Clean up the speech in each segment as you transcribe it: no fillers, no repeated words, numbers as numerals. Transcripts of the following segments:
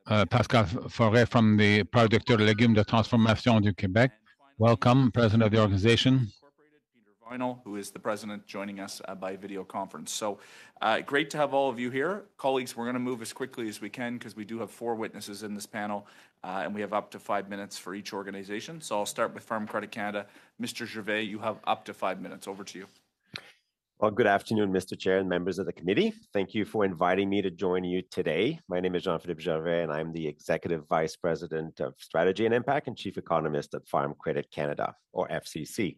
Pascal Forêt from the Producteur de Légumes de Transformation du Québec. Welcome, President of the organization. Vinyl, who is the president, joining us by video conference. So great to have all of you here. Colleagues, we're going to move as quickly as we can because we do have 4 witnesses in this panel and we have up to 5 minutes for each organization. So I'll start with Farm Credit Canada. Mr. Gervais, you have up to 5 minutes. Over to you. Well, good afternoon, Mr. Chair and members of the committee. Thank you for inviting me to join you today. My name is Jean-Philippe Gervais, and I'm the Executive Vice President of Strategy and Impact and Chief Economist at Farm Credit Canada, or FCC.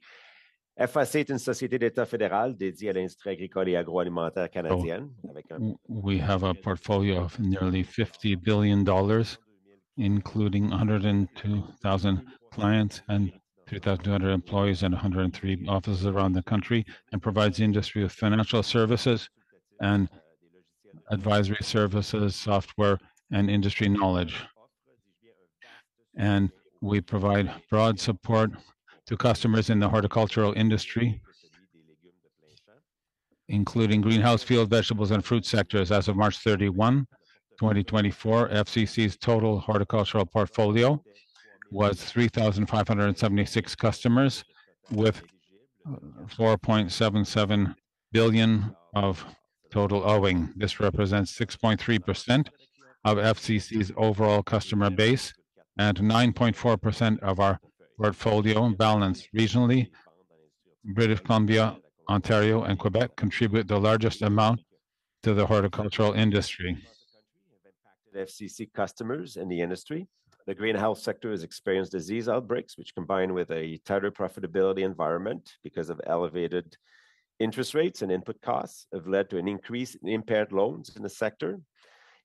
FAC est une société d'État fédéral dédiée à l'industrie agricole et agroalimentaire canadienne. We have a portfolio of nearly $50 billion, including 102,000 clients and 3,200 employees and 103 offices around the country, and provides the industry with financial services and advisory services, software, and industry knowledge. And we provide broad support to customers in the horticultural industry, including greenhouse, field, vegetables, and fruit sectors. As of March 31, 2024, FCC's total horticultural portfolio was 3,576 customers with 4.77 billion of total owing. This represents 6.3% of FCC's overall customer base and 9.4% of our portfolio balance. Regionally, British Columbia, Ontario, and Quebec contribute the largest amount to the horticultural industry. FCC customers in the industry. The greenhouse sector has experienced disease outbreaks, which combined with a tighter profitability environment because of elevated interest rates and input costs have led to an increase in impaired loans in the sector.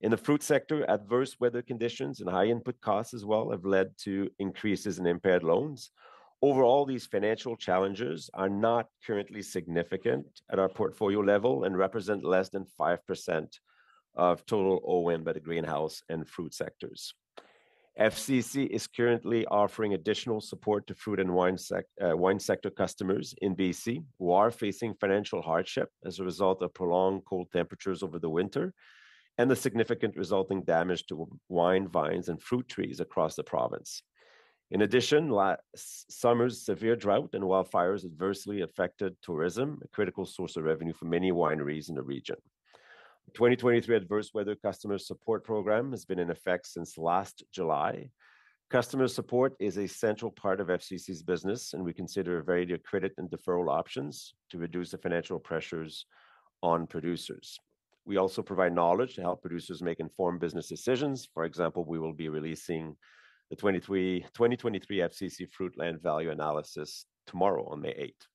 In the fruit sector, adverse weather conditions and high input costs as well have led to increases in impaired loans. Overall, these financial challenges are not currently significant at our portfolio level and represent less than 5% of total owing by the greenhouse and fruit sectors. FCC is currently offering additional support to fruit and wine sector customers in BC who are facing financial hardship as a result of prolonged cold temperatures over the winter and the significant resulting damage to wine vines and fruit trees across the province. In addition, last summer's severe drought and wildfires adversely affected tourism, a critical source of revenue for many wineries in the region. The 2023 Adverse Weather Customer Support Program has been in effect since last July. Customer support is a central part of FCC's business, and we consider a variety of credit and deferral options to reduce the financial pressures on producers. We also provide knowledge to help producers make informed business decisions. For example, we will be releasing the 2023 FCC Fruit Land Value Analysis tomorrow on May 8th.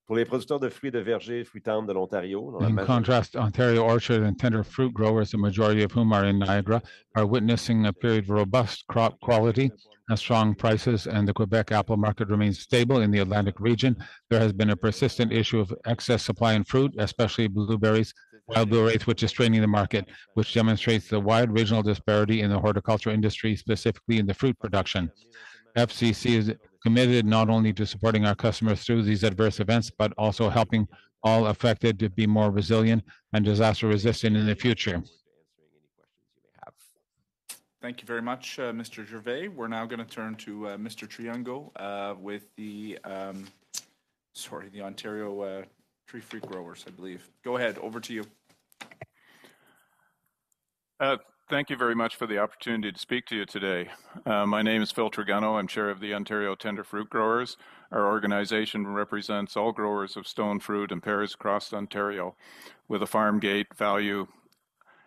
Pour les producteurs de fruits de verger et fruitades de l'Ontario, in contrast, Ontario orchard and tender fruit growers, the majority of whom are in Niagara, are witnessing a period of robust crop quality and strong prices, and the Quebec apple market remains stable. In the Atlantic region, there has been a persistent issue of excess supply in fruit, especially blueberries, wild blueberries, which is straining the market, which demonstrates the wide regional disparity in the horticulture industry, specifically in the fruit production. FCC is committed not only to supporting our customers through these adverse events, but also helping all affected to be more resilient and disaster resistant in the future. Thank you very much, Mr. Gervais. We're now going to turn to Mr. Triango with the Ontario Tree Fruit Growers, I believe. Go ahead, over to you. Thank you very much for the opportunity to speak to you today. My name is Phil Trigano. I'm chair of the Ontario Tender Fruit Growers. Our organization represents all growers of stone fruit and pears across Ontario with a farm gate value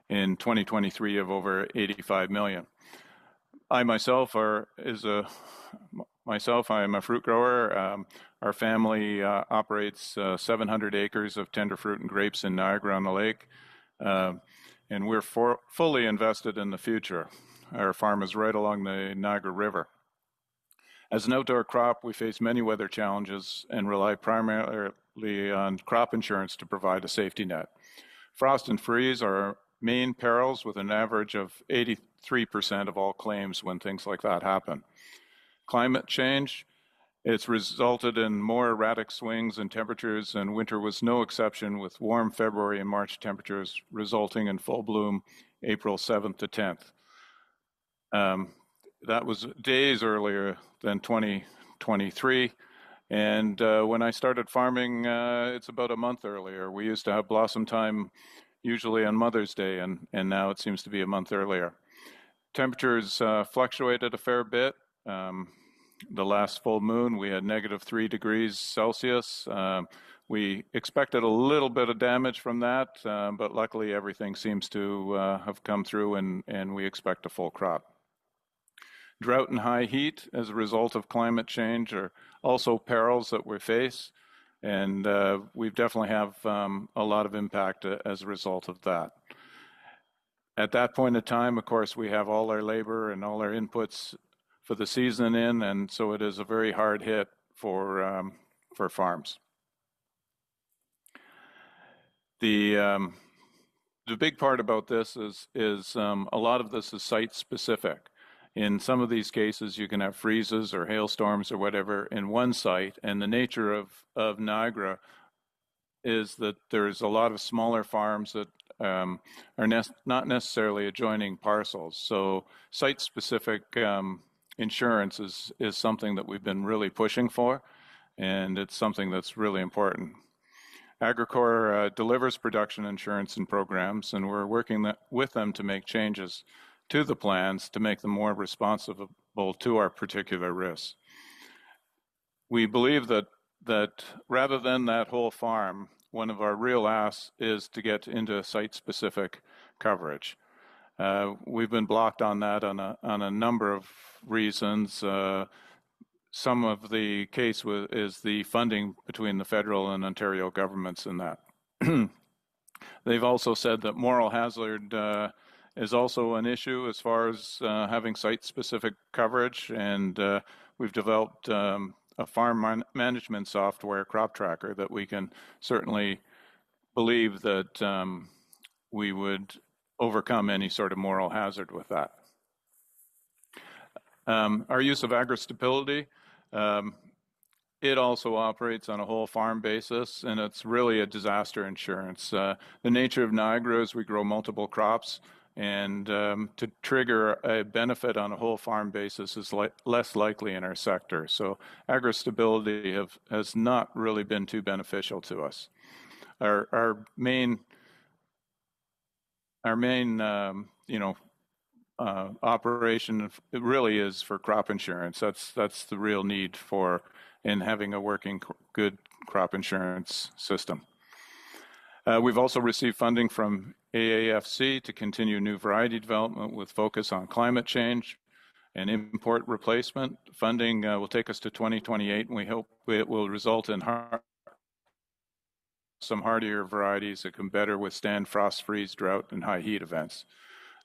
in 2023 of over $85 million. I am a fruit grower. Our family operates 700 acres of tender fruit and grapes in Niagara-on-the-Lake. And we're fully invested in the future. Our farm is right along the Niagara River. As an outdoor crop, we face many weather challenges and rely primarily on crop insurance to provide a safety net. Frost and freeze are our main perils, with an average of 83% of all claims when things like that happen. Climate change, it's resulted in more erratic swings in temperatures, and winter was no exception, with warm February and March temperatures resulting in full bloom April 7th to 10th. That was days earlier than 2023. And when I started farming, it's about a month earlier. We used to have blossom time usually on Mother's Day, and now it seems to be a month earlier. Temperatures fluctuated a fair bit. The last full moon, we had -3 degrees Celsius. We expected a little bit of damage from that, but luckily everything seems to have come through, and we expect a full crop. Drought and high heat as a result of climate change are also perils that we face, and we definitely have a lot of impact as a result of that. At that point in time, of course, we have all our labor and all our inputs for the season in, and so it is a very hard hit for farms. The big part about this is a lot of this is site specific. In some of these cases, you can have freezes or hailstorms or whatever in one site, and the nature of Niagara is that there's a lot of smaller farms that are not necessarily adjoining parcels. So site-specific insurance is something that we've been really pushing for, and it's something that's really important. Agricor delivers production insurance and programs, and we're working with them to make changes to the plans to make them more responsive to our particular risks. We believe that rather than that whole farm, one of our real asks is to get into site-specific coverage. We've been blocked on that on a number of reasons. Some of the case is the funding between the federal and Ontario governments in that. They've also said that moral hazard is also an issue as far as having site-specific coverage, and we've developed a farm management software, crop tracker, that we can certainly believe that we would overcome any sort of moral hazard with that. Our use of agri-stability, it also operates on a whole farm basis, and it's really a disaster insurance. The nature of Niagara is we grow multiple crops, and to trigger a benefit on a whole farm basis is less likely in our sector. So agri-stability has not really been too beneficial to us. Our main operation, it really is for crop insurance. That's the real need in having a working good crop insurance system. We've also received funding from AAFC to continue new variety development with focus on climate change and import replacement. Funding will take us to 2028, and we hope it will result in some hardier varieties that can better withstand frost, freeze, drought, and high heat events.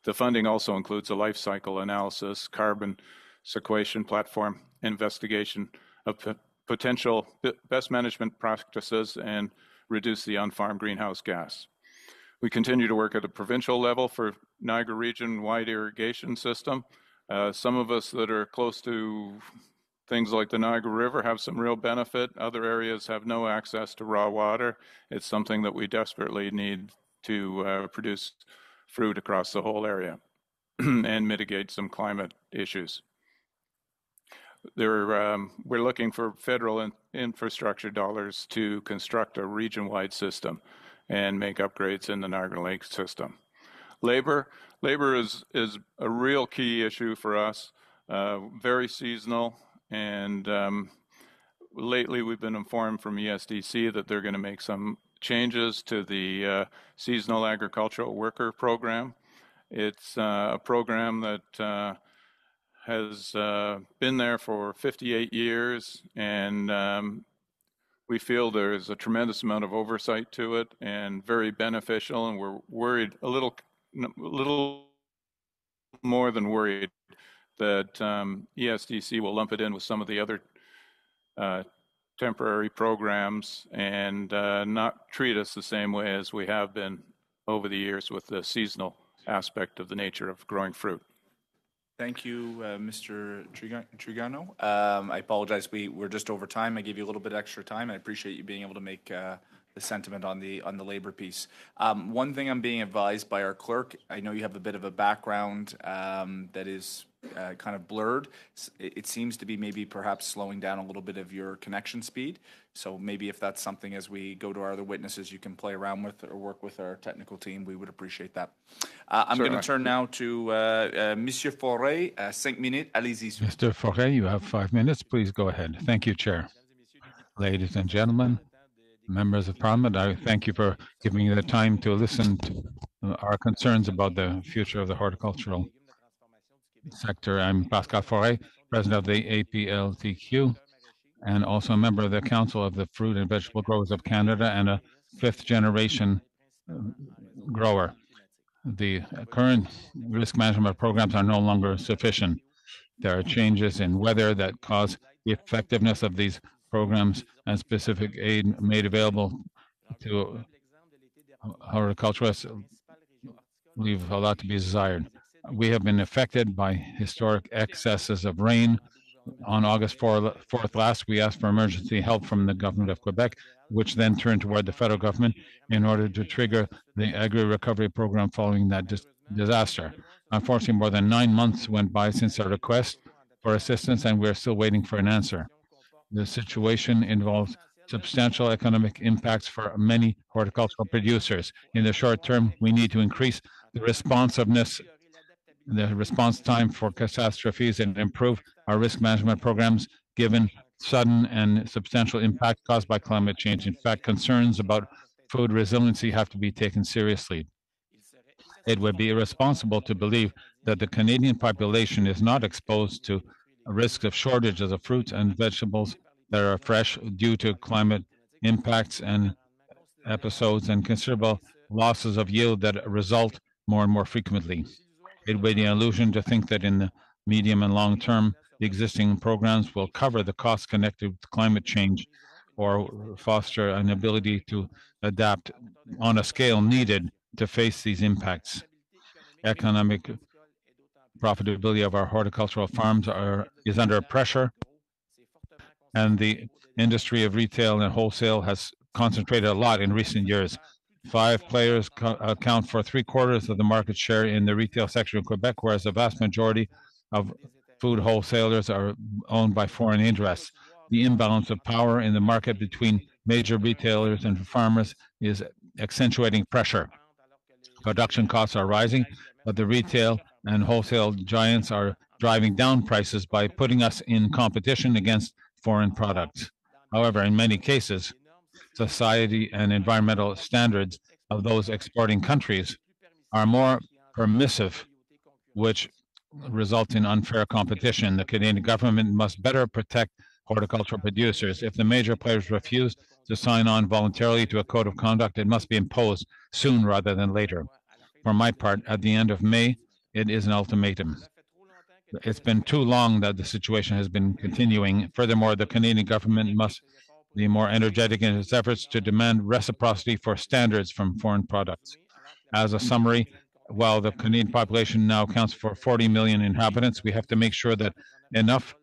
The funding also includes a life cycle analysis, carbon sequestration platform, investigation of potential best management practices, and reduce the on-farm greenhouse gas. We continue to work at a provincial level for Niagara region-wide irrigation system. Some of us that are close to things like the Niagara River have some real benefit. Other areas have no access to raw water. It's something that we desperately need to produce fruit across the whole area and mitigate some climate issues. We're looking for federal infrastructure dollars to construct a region-wide system and make upgrades in the Niagara Lake system. Labor is a real key issue for us, very seasonal, and lately we've been informed from ESDC that they're going to make some changes to the seasonal agricultural worker program. It's a program that has been there for 58 years, and we feel there is a tremendous amount of oversight to it and very beneficial, and we're worried, a little more than worried, that ESDC will lump it in with some of the other temporary programs and not treat us the same way as we have been over the years with the seasonal aspect of the nature of growing fruit. Thank you, Mr. Trigano. I apologize, we're just over time. I gave you a little bit extra time. I appreciate you being able to make the sentiment on the labor piece. One thing I'm being advised by our clerk, I know you have a bit of a background that is kind of blurred. It seems to be maybe perhaps slowing down a little bit of your connection speed. So maybe if that's something as we go to our other witnesses you can play around with or work with our technical team, we would appreciate that. I'm going to turn now to Monsieur Forêt. 5 minutes, allez-y. Mr. Forêt, you have 5 minutes. Please go ahead. Thank you, Chair. Ladies and gentlemen, members of Parliament, I thank you for giving me the time to listen to our concerns about the future of the horticultural sector. I'm Pascal Forêt, president of the APLTQ, and also a member of the Council of the Fruit and Vegetable Growers of Canada and a fifth-generation grower. The current risk management programs are no longer sufficient. There are changes in weather that cause the effectiveness of these programs and specific aid made available to horticulturists leave a lot to be desired. We have been affected by historic excesses of rain. On August 4th last, we asked for emergency help from the government of Quebec, which then turned toward the federal government in order to trigger the Agri recovery program following that disaster. Unfortunately, more than 9 months went by since our request for assistance, and we're still waiting for an answer. The situation involves substantial economic impacts for many horticultural producers. In the short term, we need to increase the responsiveness, the response time for catastrophes, and improve our risk management programs given sudden and substantial impact caused by climate change. In fact, concerns about food resiliency have to be taken seriously. It would be irresponsible to believe that the Canadian population is not exposed to risks of shortages of fruits and vegetables that are fresh due to climate impacts and episodes and considerable losses of yield that result more and more frequently. It would be an illusion to think that in the medium and long term, the existing programs will cover the costs connected with climate change or foster an ability to adapt on a scale needed to face these impacts. Economic profitability of our horticultural farms is under pressure, and the industry of retail and wholesale has concentrated a lot in recent years. 5 players account for 3/4 of the market share in the retail sector in Quebec, whereas the vast majority of food wholesalers are owned by foreign interests. The imbalance of power in the market between major retailers and farmers is accentuating pressure. Production costs are rising, but the retail and wholesale giants are driving down prices by putting us in competition against foreign products. However, in many cases, society and environmental standards of those exporting countries are more permissive, which results in unfair competition. The Canadian government must better protect horticultural producers. If the major players refuse to sign on voluntarily to a code of conduct, it must be imposed soon rather than later. For my part, at the end of May, it is an ultimatum. It's been too long that the situation has been continuing. Furthermore, the Canadian government must be more energetic in its efforts to demand reciprocity for standards from foreign products. As a summary, while the Canadian population now accounts for 40 million inhabitants, we have to make sure that enough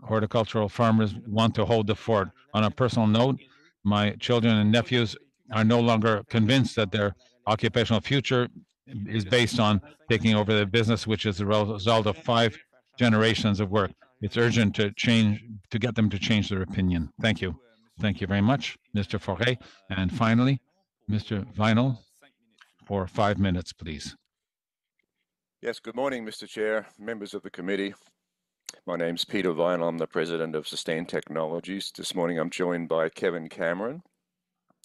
horticultural farmers want to hold the fort. On a personal note, my children and nephews are no longer convinced that their occupational future is based on taking over the business, which is the result of 5 generations of work. It's urgent to get them to change their opinion. Thank you. Thank you very much, Mr. Forêt. And finally, Mr. Vinyl, for 5 minutes, please. Yes, good morning, Mr. Chair, members of the committee. My name's Peter Vinyl. I'm the president of Sustain Technologies. This morning I'm joined by Kevin Cameron,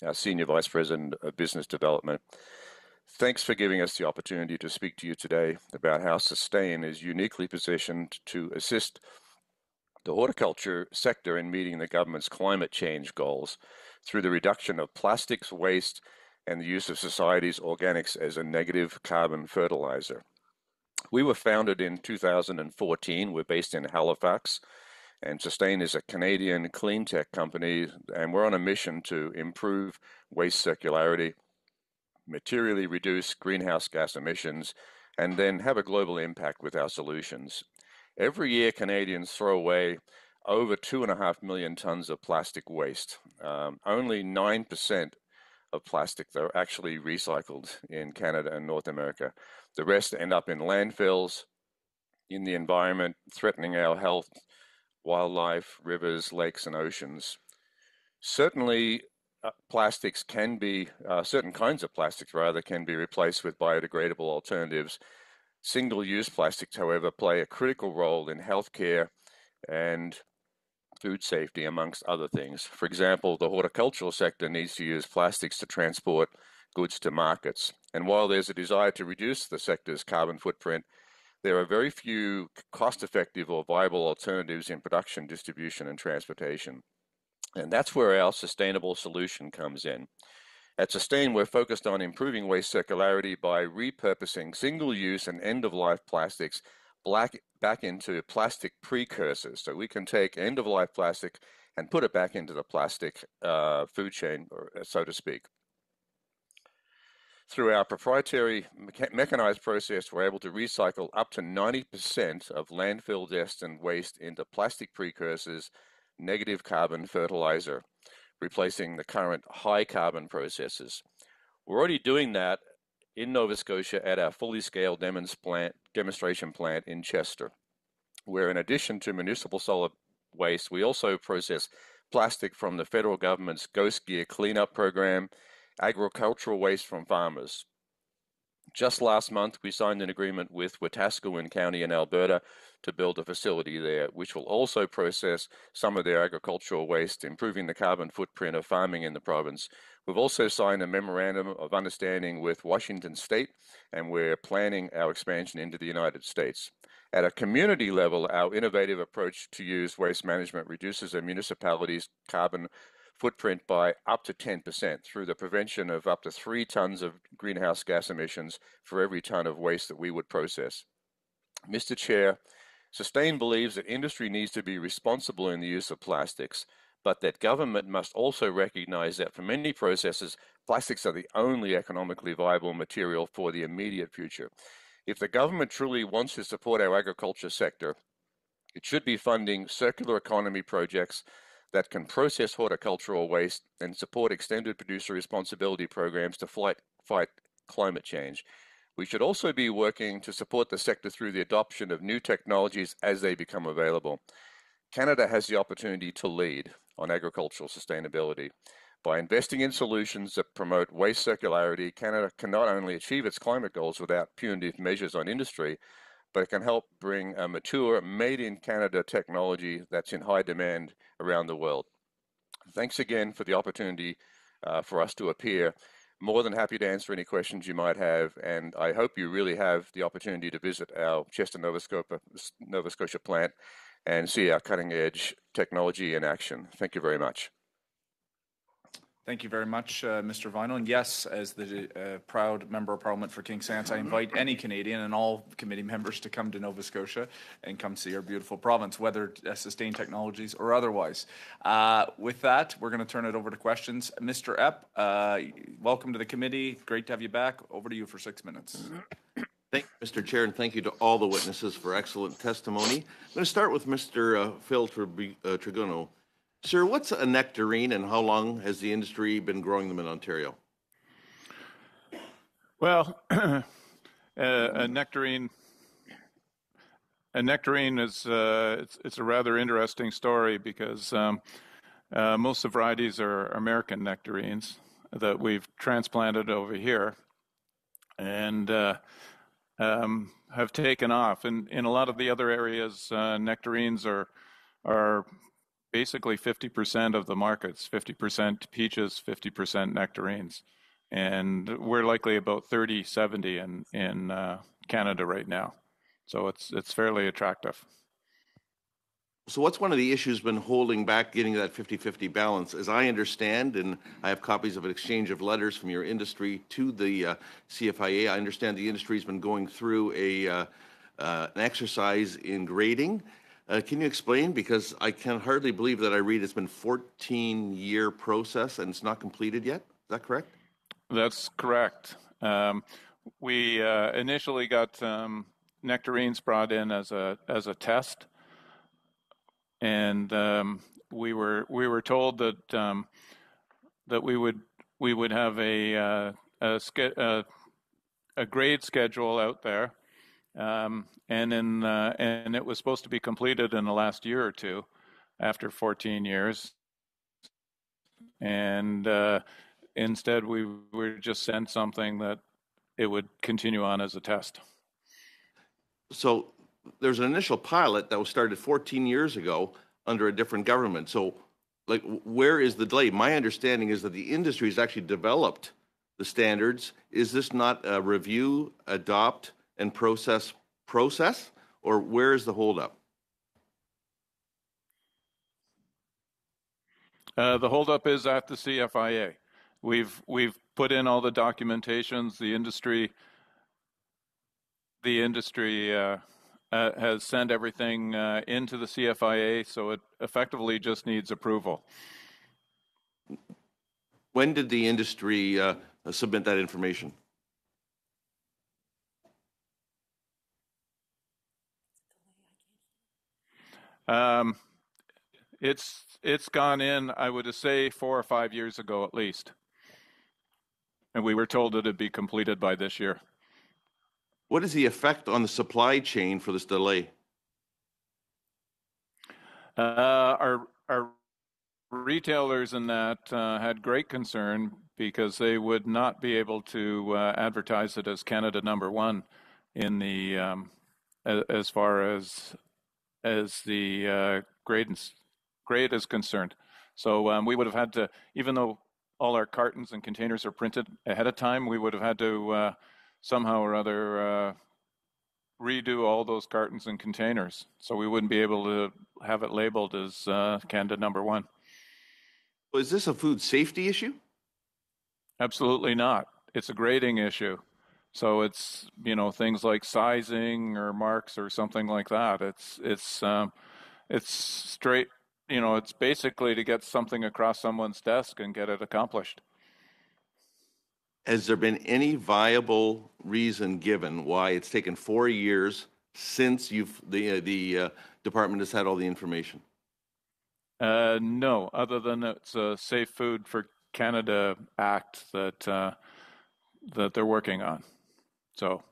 our senior vice president of business development. Thanks for giving us the opportunity to speak to you today about how Sustain is uniquely positioned to assist the horticulture sector in meeting the government's climate change goals through the reduction of plastics waste and the use of society's organics as a negative carbon fertilizer. We were founded in 2014. We're based in Halifax, and Sustain is a Canadian clean tech company, and we're on a mission to improve waste circularity, materially reduce greenhouse gas emissions, and then have a global impact with our solutions. Every year, Canadians throw away over 2.5 million tons of plastic waste. Only 9% of plastic that are actually recycled in Canada and North America. The rest end up in landfills, in the environment, threatening our health, wildlife, rivers, lakes, and oceans. Certainly, plastics can be, certain kinds of plastics rather, can be replaced with biodegradable alternatives. Single-use plastics, however, play a critical role in healthcare and food safety, amongst other things. For example, the horticultural sector needs to use plastics to transport goods to markets. And while there's a desire to reduce the sector's carbon footprint, there are very few cost-effective or viable alternatives in production, distribution, and transportation. And that's where our sustainable solution comes in. At Sustain, we're focused on improving waste circularity by repurposing single-use and end-of-life plastics back into plastic precursors. So we can take end-of-life plastic and put it back into the plastic food chain, so to speak. Through our proprietary mechanized process, we're able to recycle up to 90% of landfill-destined waste into plastic precursors, negative carbon fertilizer, replacing the current high carbon processes. We're already doing that in Nova Scotia at our fully scaled demonstration plant in Chester, where in addition to municipal solid waste, we also process plastic from the federal government's Ghost Gear cleanup program, agricultural waste from farmers. Just last month, we signed an agreement with Wetaskiwin County in Alberta to build a facility there, which will also process some of their agricultural waste, improving the carbon footprint of farming in the province. We've also signed a memorandum of understanding with Washington State, and we're planning our expansion into the United States. At a community level, our innovative approach to use waste management reduces a municipality's carbon footprint by up to 10% through the prevention of up to 3 tons of greenhouse gas emissions for every ton of waste that we would process. Mr. Chair, Sustain believes that industry needs to be responsible in the use of plastics, but that government must also recognize that for many processes, plastics are the only economically viable material for the immediate future. If the government truly wants to support our agriculture sector, it should be funding circular economy projects that can process horticultural waste and support extended producer responsibility programs to fight climate change. We should also be working to support the sector through the adoption of new technologies as they become available. Canada has the opportunity to lead on agricultural sustainability. By investing in solutions that promote waste circularity, Canada can not only achieve its climate goals without punitive measures on industry, but it can help bring a mature, made-in-Canada technology that's in high demand around the world. Thanks again for the opportunity for us to appear. More than happy to answer any questions you might have, and I hope you really have the opportunity to visit our Chester, Nova Scotia plant and see our cutting-edge technology in action. Thank you very much. Thank you very much, Mr. Vinyl. And yes, as the proud Member of Parliament for King Sance, I invite any Canadian and all committee members to come to Nova Scotia and come see our beautiful province, whether Sustain Technologies or otherwise. With that, we're going to turn it over to questions. Mr. Epp, welcome to the committee. Great to have you back. Over to you for 6 minutes. Thank you, Mr. Chair, and thank you to all the witnesses for excellent testimony. I'm going to start with Mr. Phil Trigono. Sir, what's a nectarine and how long has the industry been growing them in Ontario? Well, a nectarine is it's a rather interesting story because most of the varieties are American nectarines that we've transplanted over here and have taken off. And in a lot of the other areas, nectarines are basically 50% of the markets, 50% peaches, 50% nectarines. And we're likely about 30-70 in Canada right now. So it's fairly attractive. So what's one of the issues been holding back getting that 50-50 balance? As I understand, and I have copies of an exchange of letters from your industry to the CFIA, I understand the industry's been going through an exercise in grading. Can you explain? Because I can hardly believe that I read it's been a 14-year process and it's not completed yet. Is that correct? That's correct. We initially got nectarines brought in as a test, and we were told that that we would have a grade schedule out there and it was supposed to be completed in the last year or two, after 14 years, and instead we were just sent something that it would continue on as a test. So there's an initial pilot that was started 14 years ago under a different government. So, like, where is the delay? My understanding is that the industry has actually developed the standards. Is this not a review, adopt, and process, or where is the holdup? The holdup is at the CFIA. We've put in all the documentations. The industry has sent everything into the CFIA, so it effectively just needs approval. When did the industry submit that information? It's gone in, I would say, 4 or 5 years ago at least. And we were told it'd be completed by this year. What is the effect on the supply chain for this delay? Our retailers in that had great concern because they would not be able to advertise it as Canada #1 in the as far as the grade is concerned. So we would have had to, even though all our cartons and containers are printed ahead of time, we would have had to somehow or other redo all those cartons and containers. So we wouldn't be able to have it labeled as Canada #1. Is this a food safety issue? Absolutely not. It's a grading issue. So it's, things like sizing or marks or something like that. It's straight, it's basically to get something across someone's desk and get it accomplished. Has there been any viable reason given why it's taken 4 years since the department has had all the information? No, other than it's a Safe Food for Canada Act that they're working on. So,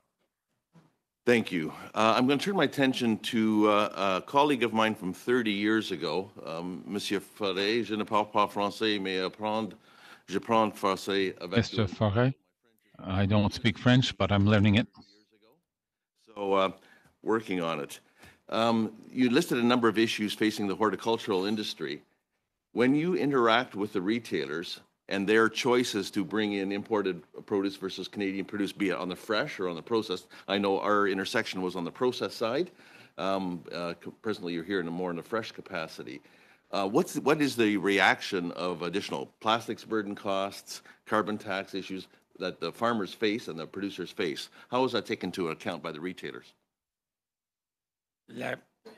thank you. I'm going to turn my attention to a colleague of mine from 30 years ago, Monsieur Forêt. Je ne parle pas français, mais je prends français avec Mr. Forêt, I don't speak French, but I'm learning it. So, working on it. You listed a number of issues facing the horticultural industry. When you interact with the retailers and their choices to bring in imported produce versus Canadian produce, be it on the fresh or on the processed, I know our intersection was on the process side. Presently, you're here more in the fresh capacity. What is the reaction of additional plastics burden costs, carbon tax issues that the farmers face and the producers face? How is that taken into account by the retailers?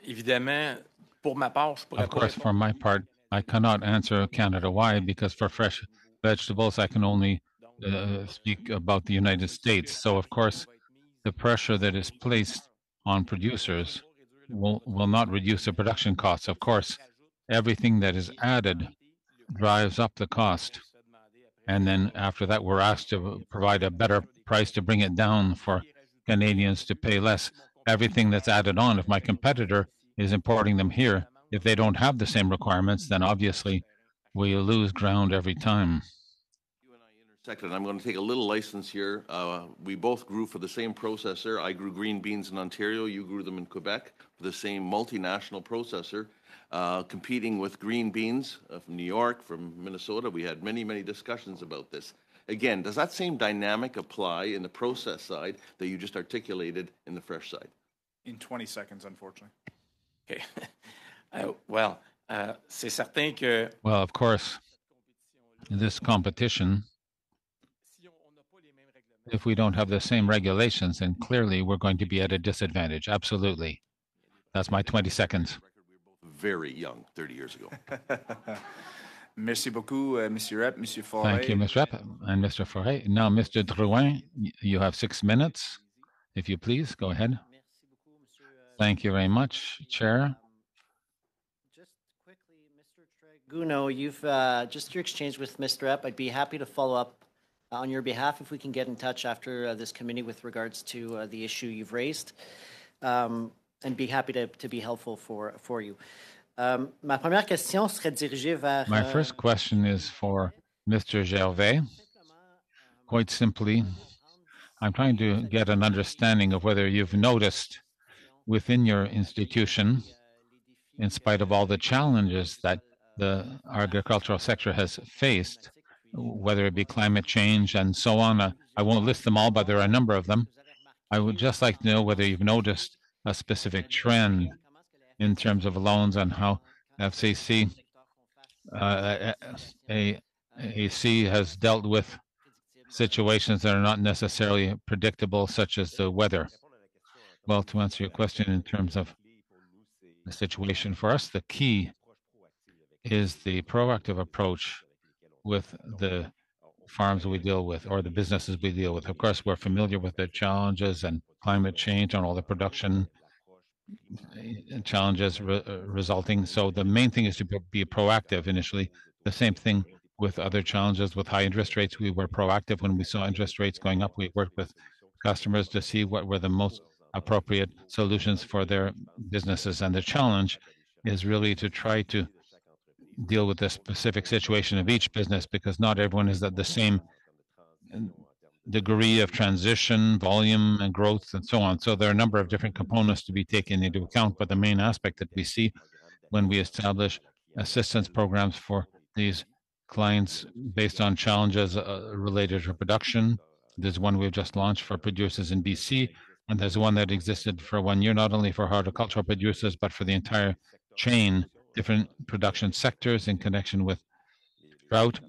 Évidemment, pour ma part, je pourrais Of course, for my part, I cannot answer Canada-wide because for fresh vegetables, I can only speak about the United States. So, of course, the pressure that is placed on producers will not reduce the production costs. Of course, everything that is added drives up the cost. And then after that, we're asked to provide a better price to bring it down for Canadians to pay less. Everything that's added on, if my competitor is importing them here, if they don't have the same requirements, then obviously we lose ground every time. You and I intersected. I'm going to take a little license here. We both grew for the same processor. I grew green beans in Ontario. You grew them in Quebec for the same multinational processor. Competing with green beans from New York, from Minnesota. We had many, many discussions about this. Again, does that same dynamic apply in the process side that you just articulated in the fresh side? In 20 seconds, unfortunately. Okay. C'est certain que Well, of course, this competition, if we don't have the same regulations, then clearly we're going to be at a disadvantage. Absolutely. That's my 20 seconds. Very young, 30 years ago. Merci beaucoup, Monsieur Rep, Monsieur Forêt. Thank you, Ms. Rep and Mr. Forêt. Now, Mr. Drouin, you have 6 minutes, if you please. Go ahead. Thank you very much, Chair. Just quickly, Mr. Treguno, you've just your exchange with Mr. Epp. I'd be happy to follow up on your behalf if we can get in touch after this committee with regards to the issue you've raised, and be happy to be helpful for you. Ma première question serait dirigée vers. My first question is for Mr. Gervais. Quite simply, I'm trying to get an understanding of whether you've noticed within your institution, in spite of all the challenges that the agricultural sector has faced, whether it be climate change and so on. I won't list them all, but there are a number of them. I would just like to know whether you've noticed a specific trend in terms of loans and how FCC AC has dealt with situations that are not necessarily predictable, such as the weather. Well, to answer your question in terms of the situation for us, the key is the proactive approach with the farms we deal with or the businesses we deal with. Of course, we're familiar with the challenges and climate change and all the production challenges resulting. So the main thing is to be proactive initially. The same thing with other challenges with high interest rates. We were proactive when we saw interest rates going up. We worked with customers to see what were the most appropriate solutions for their businesses. And the challenge is really to try to deal with the specific situation of each business, because not everyone is at the same degree of transition, volume, and growth, and so on. So there are a number of different components to be taken into account, but the main aspect that we see when we establish assistance programs for these clients based on challenges related to production. There's one we've just launched for producers in BC, and there's one that existed for 1 year, not only for horticultural producers, but for the entire chain, different production sectors in connection with drought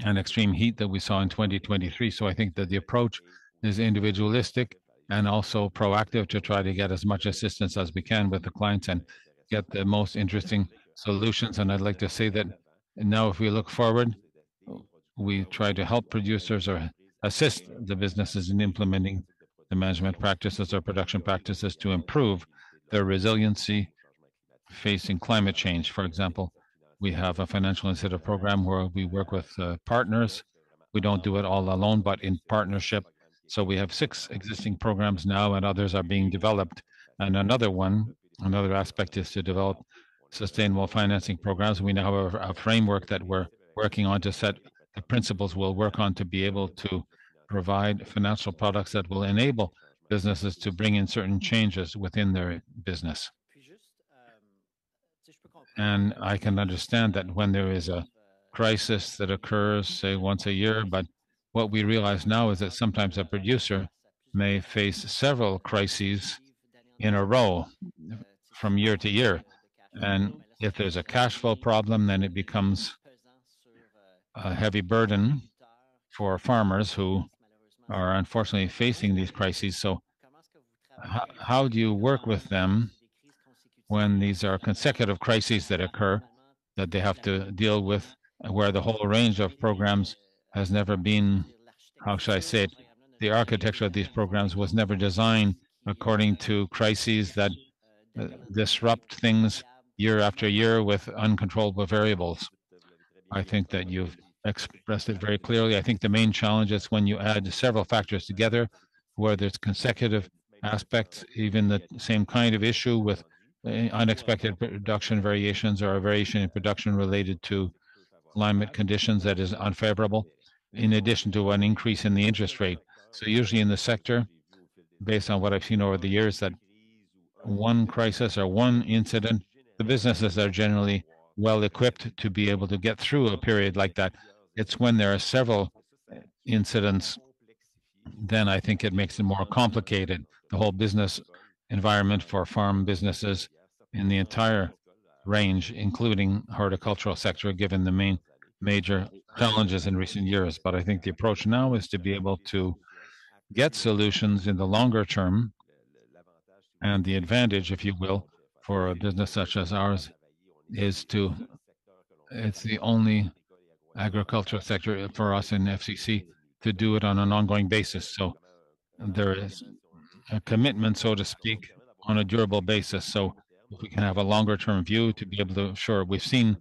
and extreme heat that we saw in 2023. So I think that the approach is individualistic and also proactive to try to get as much assistance as we can with the clients and get the most interesting solutions. And I'd like to say that now if we look forward, we try to help producers or assist the businesses in implementing the management practices or production practices to improve their resiliency facing climate change. For example, we have a financial incentive program where we work with partners. We don't do it all alone, but in partnership. So we have 6 existing programs now, and others are being developed. And another aspect is to develop sustainable financing programs. We now have a framework that we're working on to set the principles we'll work on to be able to provide financial products that will enable businesses to bring in certain changes within their business. And I can understand that when there is a crisis that occurs, say, once a year, but what we realize now is that sometimes a producer may face several crises in a row from year to year. And if there's a cash flow problem, then it becomes a heavy burden for farmers who are unfortunately facing these crises. So how do you work with them when these are consecutive crises that occur that they have to deal with, where the whole range of programs has never been, how should I say it, the architecture of these programs was never designed according to crises that disrupt things year after year with uncontrollable variables. I think that you've expressed it very clearly. I think the main challenge is when you add several factors together, where there's consecutive aspects, even the same kind of issue with unexpected production variations or a variation in production related to climate conditions that is unfavorable, in addition to an increase in the interest rate. So usually in the sector, based on what I've seen over the years, that one crisis or one incident, the businesses are generally well equipped to be able to get through a period like that. It's when there are several incidents, then I think it makes it more complicated, the whole business environment for farm businesses in the entire range, including horticultural sector, given the major challenges in recent years. But I think the approach now is to be able to get solutions in the longer term. And the advantage, if you will, for a business such as ours is it's the only agricultural sector for us in FCC to do it on an ongoing basis. So there is a commitment, so to speak, on a durable basis. So if we can have a longer term view to be able to, sure, we've seen,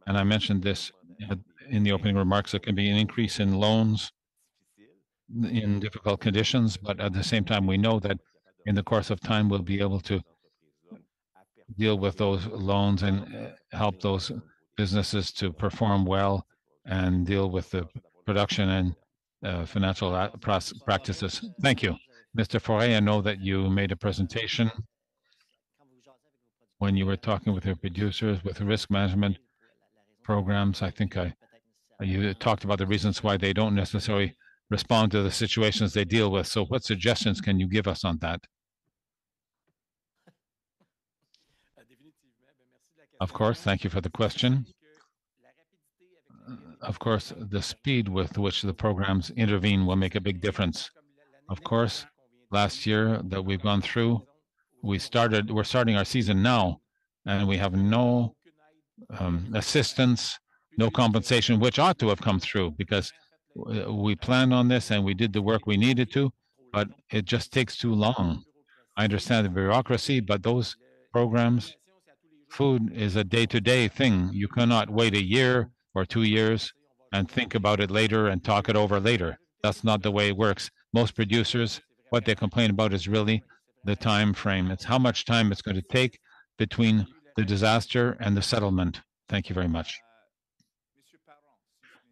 and I mentioned this in the opening remarks, there can be an increase in loans in difficult conditions, but at the same time, we know that in the course of time, we'll be able to deal with those loans and help those businesses to perform well and deal with the production and financial practices. Thank you. Mr. Foray, I know that you made a presentation when you were talking with your producers with risk management programs. I think you talked about the reasons why they don't necessarily respond to the situations they deal with. So what suggestions can you give us on that? Of course, thank you for the question. Of course, the speed with which the programs intervene will make a big difference. Of course, last year that we've gone through, we're starting our season now, and we have no assistance, no compensation, which ought to have come through because we planned on this and we did the work we needed to, but it just takes too long. I understand the bureaucracy, but those programs, food is a day-to-day thing. You cannot wait a year or 2 years and think about it later and talk it over later. That's not the way it works. Most producers, what they complain about is really the time frame. It's how much time it's going to take between the disaster and the settlement. Thank you very much.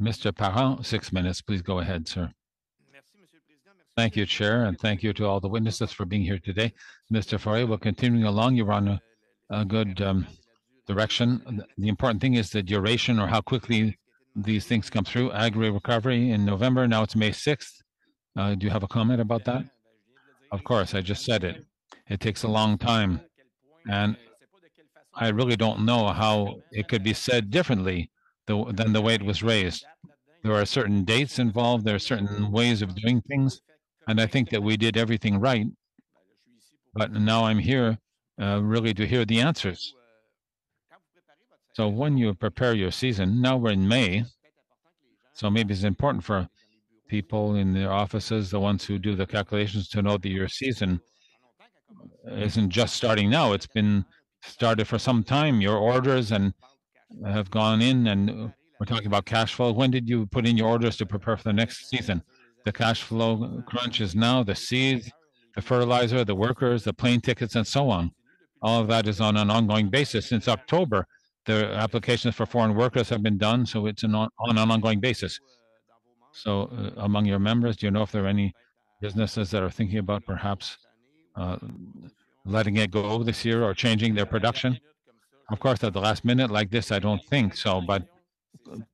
Mr. Parent, 6 minutes. Please go ahead, sir. Thank you, Chair, and thank you to all the witnesses for being here today. Mr. Foray, we're continuing along. You're on a good direction. The important thing is the duration or how quickly these things come through. Agri recovery in November, now it's May 6th. Do you have a comment about that? Of course, I just said it. It takes a long time. And I really don't know how it could be said differently than the way it was raised. There are certain dates involved. There are certain ways of doing things. And I think that we did everything right. But now I'm here really to hear the answers. So when you prepare your season, now we're in May, so maybe it's important for people in their offices, the ones who do the calculations, to know that your season isn't just starting now. It's been started for some time. Your orders and have gone in, and we're talking about cash flow. When did you put in your orders to prepare for the next season? The cash flow crunch is now, the seeds, the fertilizer, the workers, the plane tickets, and so on. All of that is on an ongoing basis. Since October, the applications for foreign workers have been done, so it's on an ongoing basis. So among your members, do you know if there are any businesses that are thinking about perhaps letting it go this year or changing their production? Of course, at the last minute like this, I don't think so, but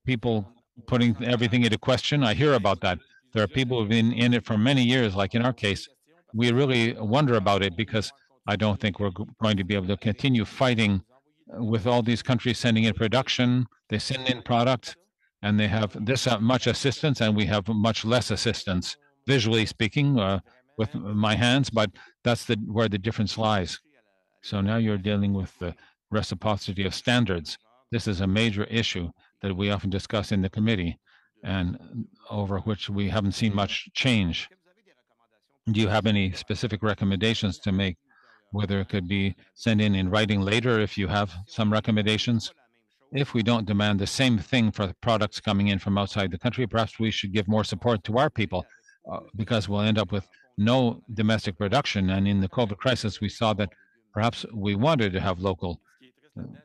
people putting everything into question, I hear about that. There are people who've been in it for many years, like in our case. We really wonder about it because I don't think we're going to be able to continue fighting with all these countries sending in production. They send in product and they have this much assistance and we have much less assistance, visually speaking, with my hands, but that's where the difference lies. So now you're dealing with the reciprocity of standards. This is a major issue that we often discuss in the committee and over which we haven't seen much change. Do you have any specific recommendations to make, whether it could be sent in writing later if you have some recommendations? If we don't demand the same thing for the products coming in from outside the country, perhaps we should give more support to our people because we'll end up with no domestic production. And in the COVID crisis, we saw that perhaps we wanted to have local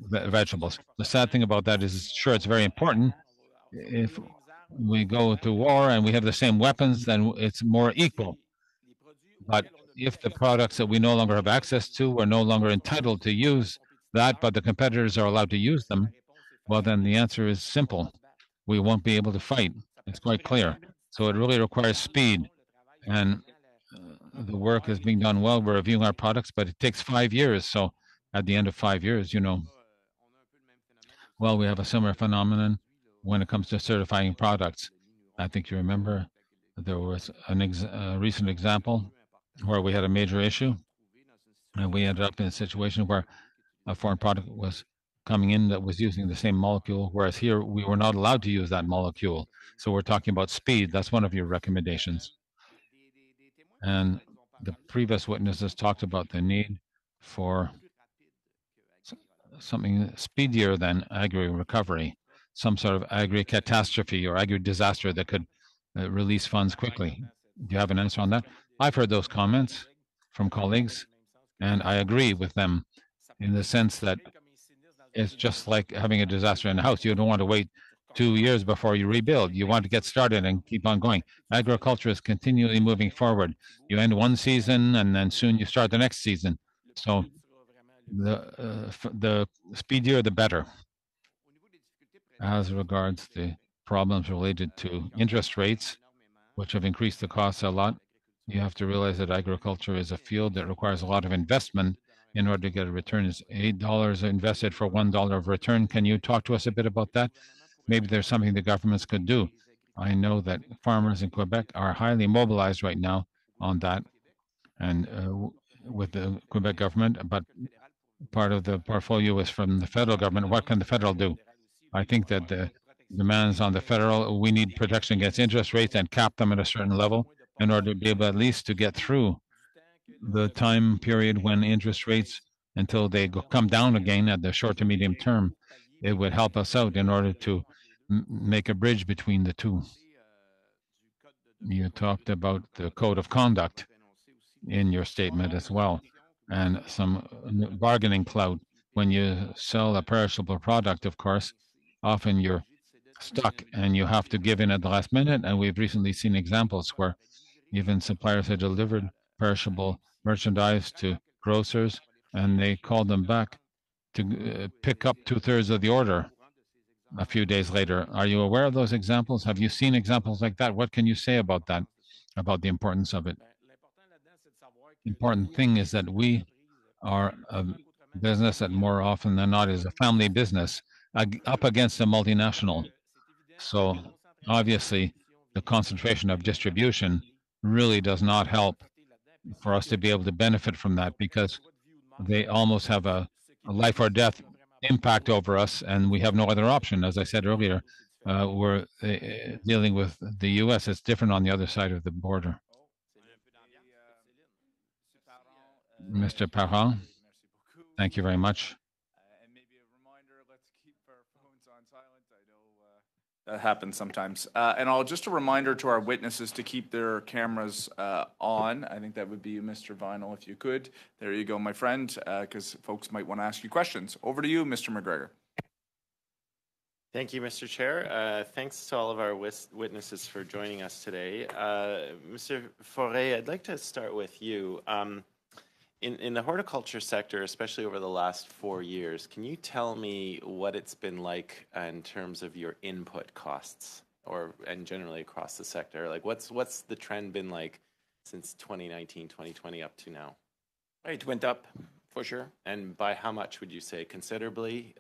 vegetables. The sad thing about that is, sure, it's very important. If we go to war and we have the same weapons, then it's more equal. But if the products that we no longer have access to, we're no longer entitled to use that, but the competitors are allowed to use them, well, then the answer is simple. We won't be able to fight. It's quite clear. So it really requires speed. And the work is being done well. We're reviewing our products, but it takes 5 years. So at the end of 5 years, well, we have a similar phenomenon when it comes to certifying products. I think you remember there was a recent example where we had a major issue, and we ended up in a situation where a foreign product was coming in that was using the same molecule, whereas here we were not allowed to use that molecule. So we're talking about speed. That's one of your recommendations. And the previous witnesses talked about the need for something speedier than agri recovery, some sort of agri catastrophe or agri disaster that could release funds quickly. Do you have an answer on that? I've heard those comments from colleagues, and I agree with them in the sense that it's just like having a disaster in a house. You don't want to wait 2 years before you rebuild. You want to get started and keep on going. Agriculture is continually moving forward. You end one season and then soon you start the next season. So the speedier, the better. As regards the problems related to interest rates, which have increased the costs a lot, you have to realize that agriculture is a field that requires a lot of investment in order to get a return. It's $8 invested for $1 of return. Can you talk to us a bit about that? Maybe there's something the governments could do. I know that farmers in Quebec are highly mobilized right now on that and with the Quebec government, but part of the portfolio is from the federal government. What can the federal do? I think that the demands on the federal, we need protection against interest rates and cap them at a certain level in order to be able at least to get through the time period when interest rates until they come down again at the short to medium term. It would help us out in order to make a bridge between the two. You talked about the code of conduct in your statement as well, and some bargaining clout. When you sell a perishable product, of course, often you're stuck and you have to give in at the last minute. And we've recently seen examples where even suppliers had delivered perishable merchandise to grocers and they called them back to pick up 2/3 of the order a few days later. Are you aware of those examples? Have you seen examples like that? What can you say about that, about the importance of it? The important thing is that we are a business that more often than not is a family business up against a multinational. So obviously, the concentration of distribution really does not help for us to be able to benefit from that because they almost have a life or death impact over us, and we have no other option. As I said earlier, we're dealing with the U.S. It's different on the other side of the border. Mr. Parent, thank you very much. And maybe a reminder, let's keep our phones on silent. I know that happens sometimes. And just a reminder to our witnesses to keep their cameras on. I think that would be you, Mr. Vinyl, if you could. There you go, my friend, because folks might want to ask you questions. Over to you, Mr. McGregor. Thank you, Mr. Chair. Thanks to all of our witnesses for joining us today. Mr. Forêt, I'd like to start with you. In the horticulture sector, especially over the last 4 years, can you tell me what it's been like in terms of your input costs, and generally across the sector? Like, what's the trend been like since 2019, 2020 up to now? It went up, for sure. And by how much would you say? Considerably?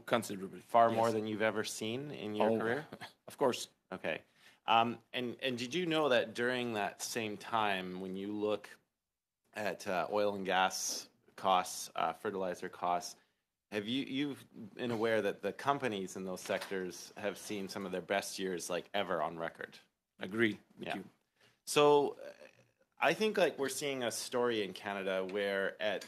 Considerably. Far more than you've ever seen in your career? Of course. Okay. And did you know that during that same time, when you look at oil and gas costs, fertilizer costs, have you've been aware that the companies in those sectors have seen some of their best years like ever on record? Agree with you. So I think like we're seeing a story in Canada where at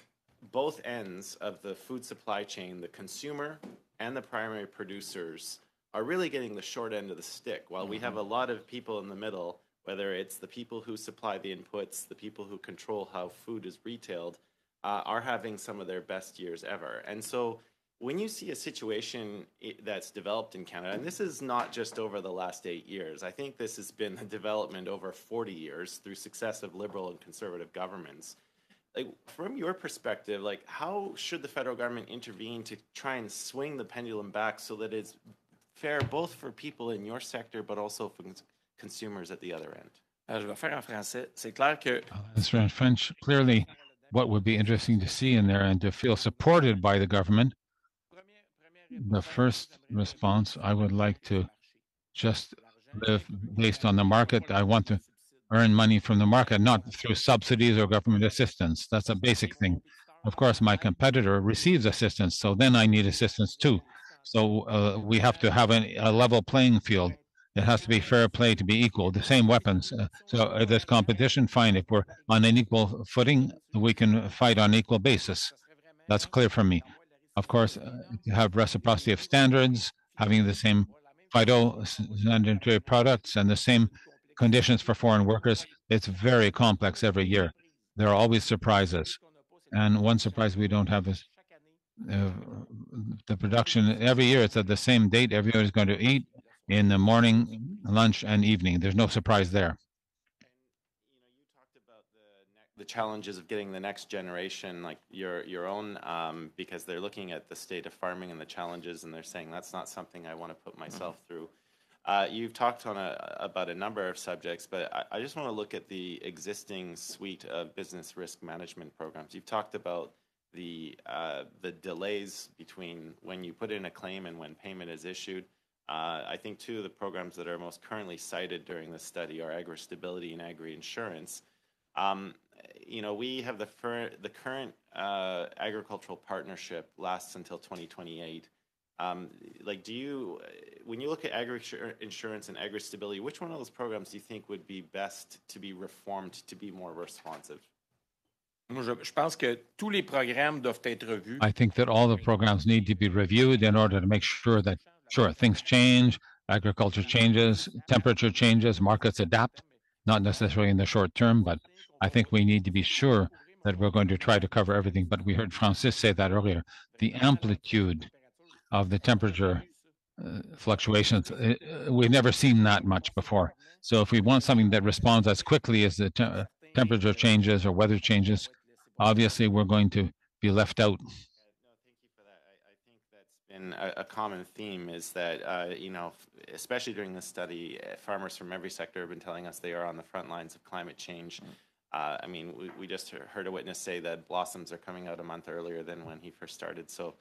both ends of the food supply chain, the consumer and the primary producers are really getting the short end of the stick, while we have a lot of people in the middle, whether it's the people who supply the inputs, the people who control how food is retailed, are having some of their best years ever. And so when you see a situation that's developed in Canada, and this is not just over the last 8 years, I think this has been a development over 40 years through successive Liberal and Conservative governments. Like, from your perspective, like, how should the federal government intervene to try and swing the pendulum back so that it's fair both for people in your sector, but also for consumers at the other end? Je vais faire en français. C'est clair que Answer in French. Clearly, what would be interesting to see in there and to feel supported by the government, the first response, I would like to just live based on the market. I want to earn money from the market, not through subsidies or government assistance. That's a basic thing. Of course, my competitor receives assistance, so then I need assistance too. So we have to have a level playing field. It has to be fair play to be equal, the same weapons. So if there's competition, fine. If we're on an equal footing, we can fight on equal basis. That's clear for me. Of course, to have reciprocity of standards, having the same phytosanitary products and the same conditions for foreign workers, It's very complex every year. There are always surprises. And one surprise we don't have is the production. Every year it's at the same date. Everyone is going to eat in the morning, lunch, and evening. There's no surprise there. You talked about the challenges of getting the next generation, like your own, because they're looking at the state of farming and the challenges, and they're saying that's not something I want to put myself through. You've talked about a number of subjects, but I just want to look at the existing suite of business risk management programs. You've talked about the delays between when you put in a claim and when payment is issued. I think two of the programs that are most currently cited during this study are Agri Stability and Agri Insurance. We have the current agricultural partnership lasts until 2028. When you look at Agri Insurance and Agri Stability, which one of those programs do you think would be best to be reformed to be more responsive? Je pense que tous les programmes doivent être revus. I think that all the programs need to be reviewed in order to make sure that, things change, agriculture changes, temperature changes, markets adapt, not necessarily in the short term, but I think we need to be sure that we're going to try to cover everything. But we heard Francis say that earlier. The amplitude of the temperature fluctuations, we've never seen that much before. So if we want something that responds as quickly as the temperature changes or weather changes, obviously we're going to be left out. No, thank you for that. I think that's been a common theme is that, especially during this study, farmers from every sector have been telling us they are on the front lines of climate change. We just heard a witness say that blossoms are coming out a month earlier than when he first started. So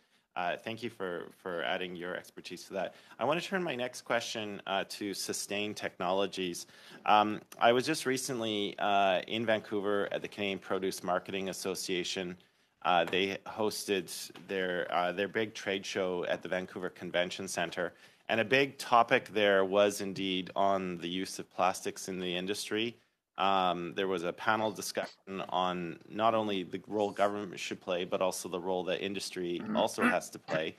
thank you for adding your expertise to that. I want to turn my next question to Sustain Technologies. I was just recently in Vancouver at the Canadian Produce Marketing Association. They hosted their big trade show at the Vancouver Convention Centre. And a big topic there was indeed on the use of plastics in the industry. There was a panel discussion on not only the role government should play, but also the role that industry also has to play.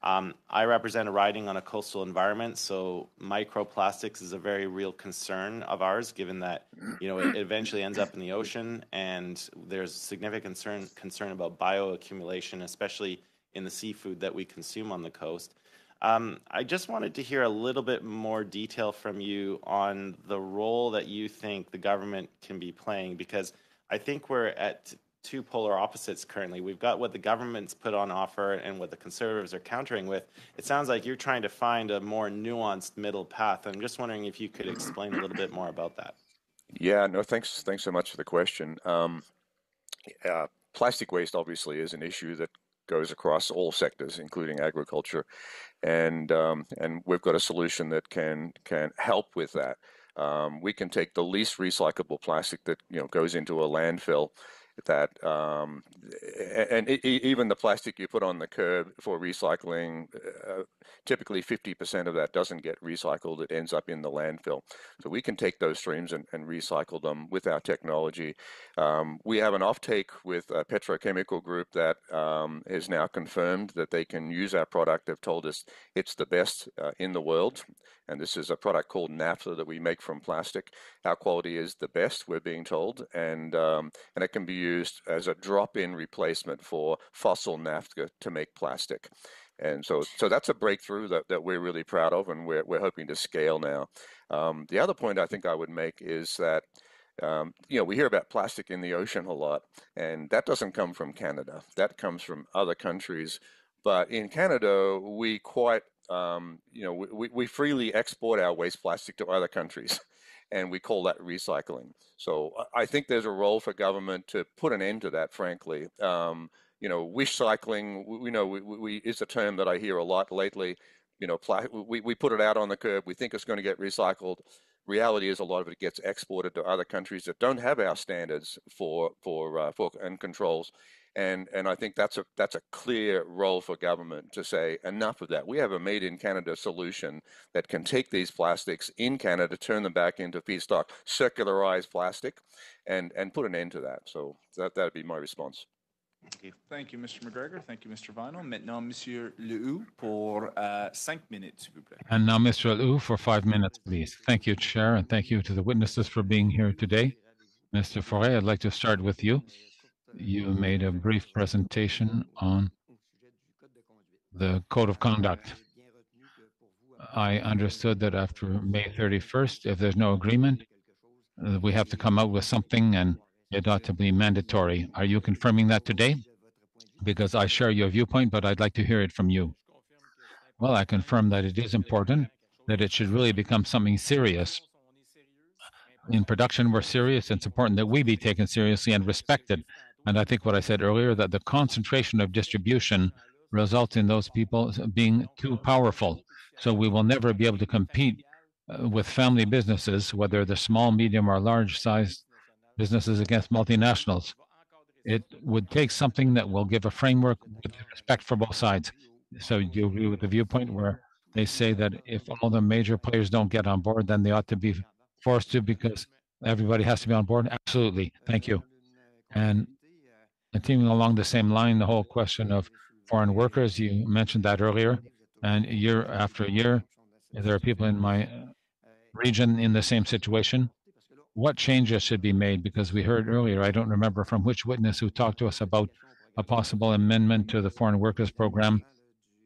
I represent a riding on a coastal environment, so microplastics is a very real concern of ours, given that it eventually ends up in the ocean, and there's significant concern about bioaccumulation, especially in the seafood that we consume on the coast. I just wanted to hear a little bit more detail from you on the role that you think the government can be playing, because I think we're at two polar opposites currently. We've got what the government's put on offer and what the Conservatives are countering with. It sounds like you're trying to find a more nuanced middle path. I'm just wondering if you could explain a little bit more about that. Yeah, no, thanks so much for the question. Plastic waste obviously is an issue that goes across all sectors, including agriculture, and we've got a solution that can help with that. We can take the least recyclable plastic that goes into a landfill, even the plastic you put on the curb for recycling, typically 50% of that doesn't get recycled. It ends up in the landfill. So we can take those streams and recycle them with our technology. We have an offtake with a petrochemical group that is now confirmed that they can use our product. They've told us it's the best in the world. And this is a product called naphtha that we make from plastic. Our quality is the best, we're being told, and it can be used as a drop-in replacement for fossil naphtha to make plastic. And so that's a breakthrough that we're really proud of, and we're hoping to scale now. The other point I think I would make is that we hear about plastic in the ocean a lot, and that doesn't come from Canada. That comes from other countries. But in Canada, we freely export our waste plastic to other countries, and we call that recycling. So I think there's a role for government to put an end to that, frankly. Wish cycling, is a term that I hear a lot lately. We put it out on the curb. We think it's going to get recycled. Reality is a lot of it gets exported to other countries that don't have our standards for and controls. And I think that's a clear role for government to say enough of that. We have a made in Canada solution that can take these plastics in Canada, turn them back into feedstock, circularize plastic, and put an end to that. So that'd be my response. Thank you, Mr. McGregor. Thank you, Mr. Vinyl. Maintenant, Monsieur Lehoux pour 5 minutes, s'il vous plaît. And now, Mr. Lehoux, for 5 minutes, please. Thank you, Chair, and thank you to the witnesses for being here today. Mr. Forêt, I'd like to start with you. You made a brief presentation on the code of conduct. I understood that after May 31st, if there's no agreement, we have to come out with something and it ought to be mandatory. Are you confirming that today? Because I share your viewpoint, but I'd like to hear it from you. Well, I confirm that it is important, that it should really become something serious. In production, we're serious. It's important that we be taken seriously and respected. And I think what I said earlier, that the concentration of distribution results in those people being too powerful. So we will never be able to compete with family businesses, whether they're small, medium, or large-sized businesses against multinationals. It would take something that will give a framework with respect for both sides. So you agree with the viewpoint where they say that if all the major players don't get on board, then they ought to be forced to because everybody has to be on board? Absolutely. Thank you. And continuing along the same line, the whole question of foreign workers, you mentioned that earlier, and year after year, there are people in my region in the same situation. What changes should be made? Because we heard earlier, I don't remember from which witness who talked to us about a possible amendment to the foreign workers program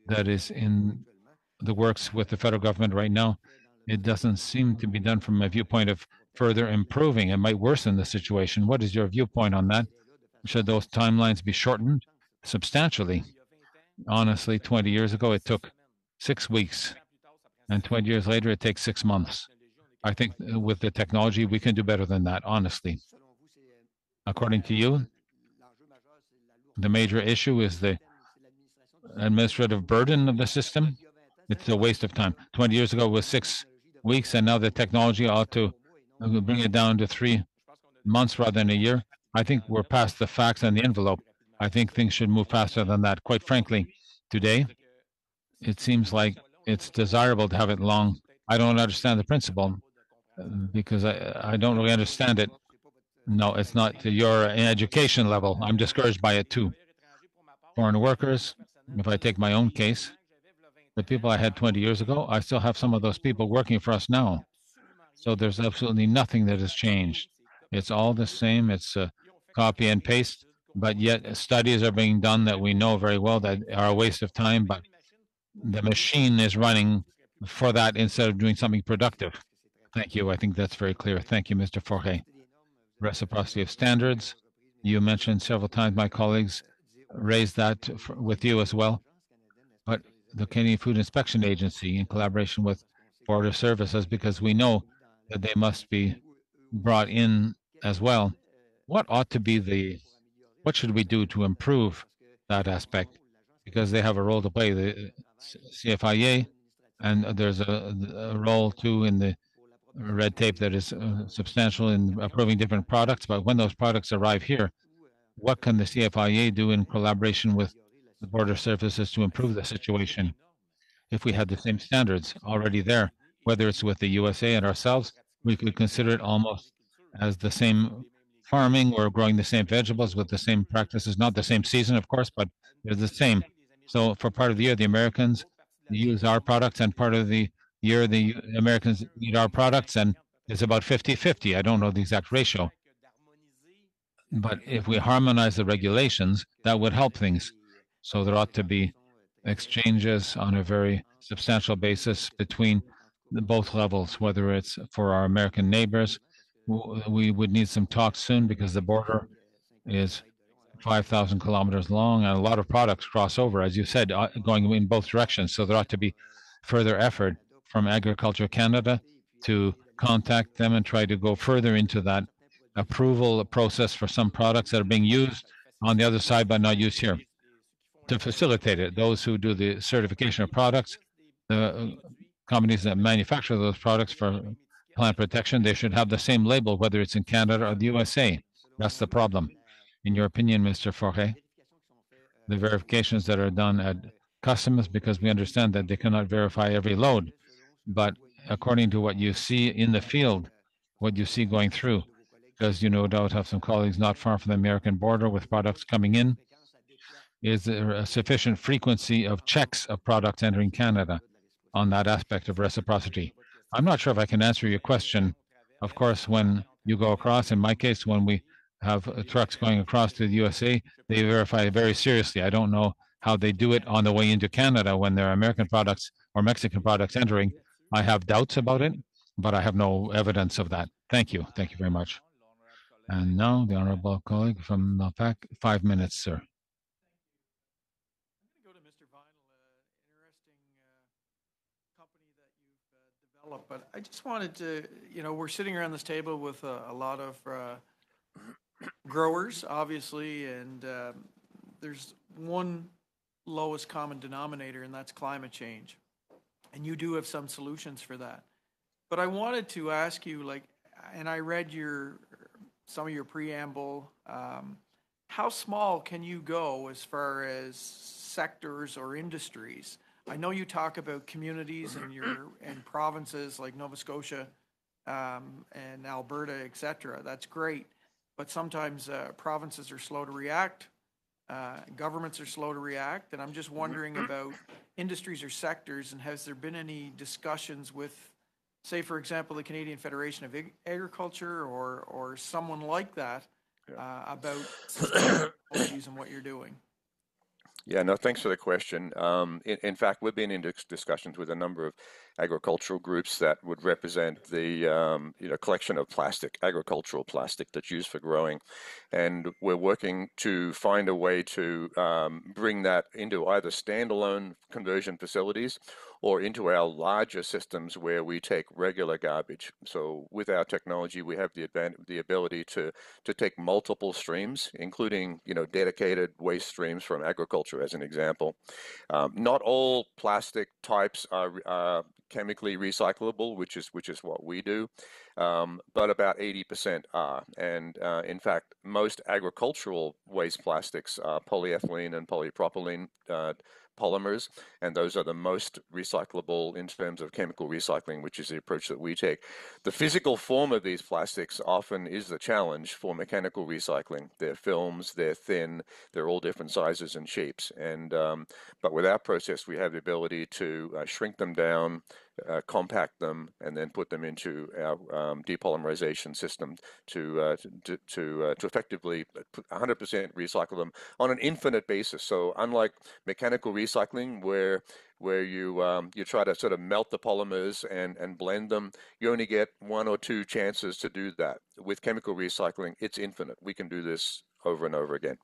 that is in the works with the federal government right now. It doesn't seem to be done from a viewpoint of further improving. It might worsen the situation. What is your viewpoint on that? Should those timelines be shortened substantially? Honestly, 20 years ago, it took 6 weeks, and 20 years later, it takes 6 months. I think with the technology, we can do better than that, honestly. According to you, the major issue is the administrative burden of the system. It's a waste of time. 20 years ago, it was 6 weeks, and now the technology ought to bring it down to 3 months rather than a year. I think we're past the facts and the envelope. I think things should move faster than that. Quite frankly, today, it seems like it's desirable to have it long. I don't understand the principle because I don't really understand it. No, it's not to your education level. I'm discouraged by it too. Foreign workers, if I take my own case, the people I had 20 years ago, I still have some of those people working for us now. So there's absolutely nothing that has changed. It's all the same. It's copy and paste, but yet studies are being done that we know very well that are a waste of time, but the machine is running for that instead of doing something productive. Thank you. I think that's very clear. Thank you, Mr. Forêt. Reciprocity of standards. You mentioned several times, my colleagues raised that with you as well. But the Canadian Food Inspection Agency, in collaboration with Border Services, because we know that they must be brought in as well. What ought to be what should we do to improve that aspect? Because they have a role to play, the CFIA, and there's a role too in the red tape that is substantial in approving different products. But when those products arrive here, what can the CFIA do in collaboration with the border services to improve the situation? If we had the same standards already there, whether it's with the USA and ourselves, we could consider it almost as the same farming. We're growing the same vegetables with the same practices, not the same season, of course, but they're the same. So for part of the year, the Americans use our products, and part of the year, the Americans eat our products, and it's about 50-50. I don't know the exact ratio. But if we harmonize the regulations, that would help things. So there ought to be exchanges on a very substantial basis between both levels, whether it's for our American neighbors. We would need some talks soon because the border is 5,000 kilometers long, and a lot of products cross over, as you said, going in both directions. So there ought to be further effort from Agriculture Canada to contact them and try to go further into that approval process for some products that are being used on the other side but not used here. To facilitate it, those who do the certification of products, the companies that manufacture those products for plant protection, they should have the same label, whether it's in Canada or the USA. That's the problem. In your opinion, Mr. Forêt, the verifications that are done at customs, because we understand that they cannot verify every load, but according to what you see in the field, what you see going through, because you no doubt have some colleagues not far from the American border with products coming in, is there a sufficient frequency of checks of products entering Canada on that aspect of reciprocity? I'm not sure if I can answer your question. Of course, when You go across. In my case, when we have trucks going across to the USA, they verify it very seriously. I don't know how they do it on the way into Canada when there are American products or Mexican products entering. I have doubts about it, but I have no evidence of that. Thank you. Thank you very much. And now the honorable colleague from the PAC, 5 minutes, sir. Go to Mr. Vinyl, interesting company that you've developed. But I just wanted to, we're sitting around this table with a lot of growers, obviously, and there's one lowest common denominator, and that's climate change. And you do have some solutions for that. But I wanted to ask you, and I read some of your preamble, how small can you go as far as sectors or industries? I know you talk about communities and provinces like Nova Scotia and Alberta, etc. That's great, but sometimes provinces are slow to react, governments are slow to react, and I'm just wondering about industries or sectors, and has there been any discussions with, say, for example, the Canadian Federation of Agriculture or someone like that about technologies and what you're doing? Yeah, no, thanks for the question. In fact, we've been in discussions with a number of agricultural groups that would represent the collection of plastic, agricultural plastic that's used for growing, and we're working to find a way to bring that into either standalone conversion facilities or into our larger systems where we take regular garbage. So with our technology, we have the ability to take multiple streams, including dedicated waste streams from agriculture, as an example. Not all plastic types are chemically recyclable, which is what we do, but about 80% are. And in fact, most agricultural waste plastics are polyethylene and polypropylene polymers, and those are the most recyclable in terms of chemical recycling, which is the approach that we take. The physical form of these plastics often is the challenge for mechanical recycling. They're films, they're thin, they're all different sizes and shapes, and but with our process, we have the ability to shrink them down, compact them, and then put them into our depolymerization system to effectively 100% recycle them on an infinite basis. So unlike mechanical recycling, where you try to sort of melt the polymers and blend them, you only get 1 or 2 chances to do that. With chemical recycling, it's infinite. We can do this over and over again.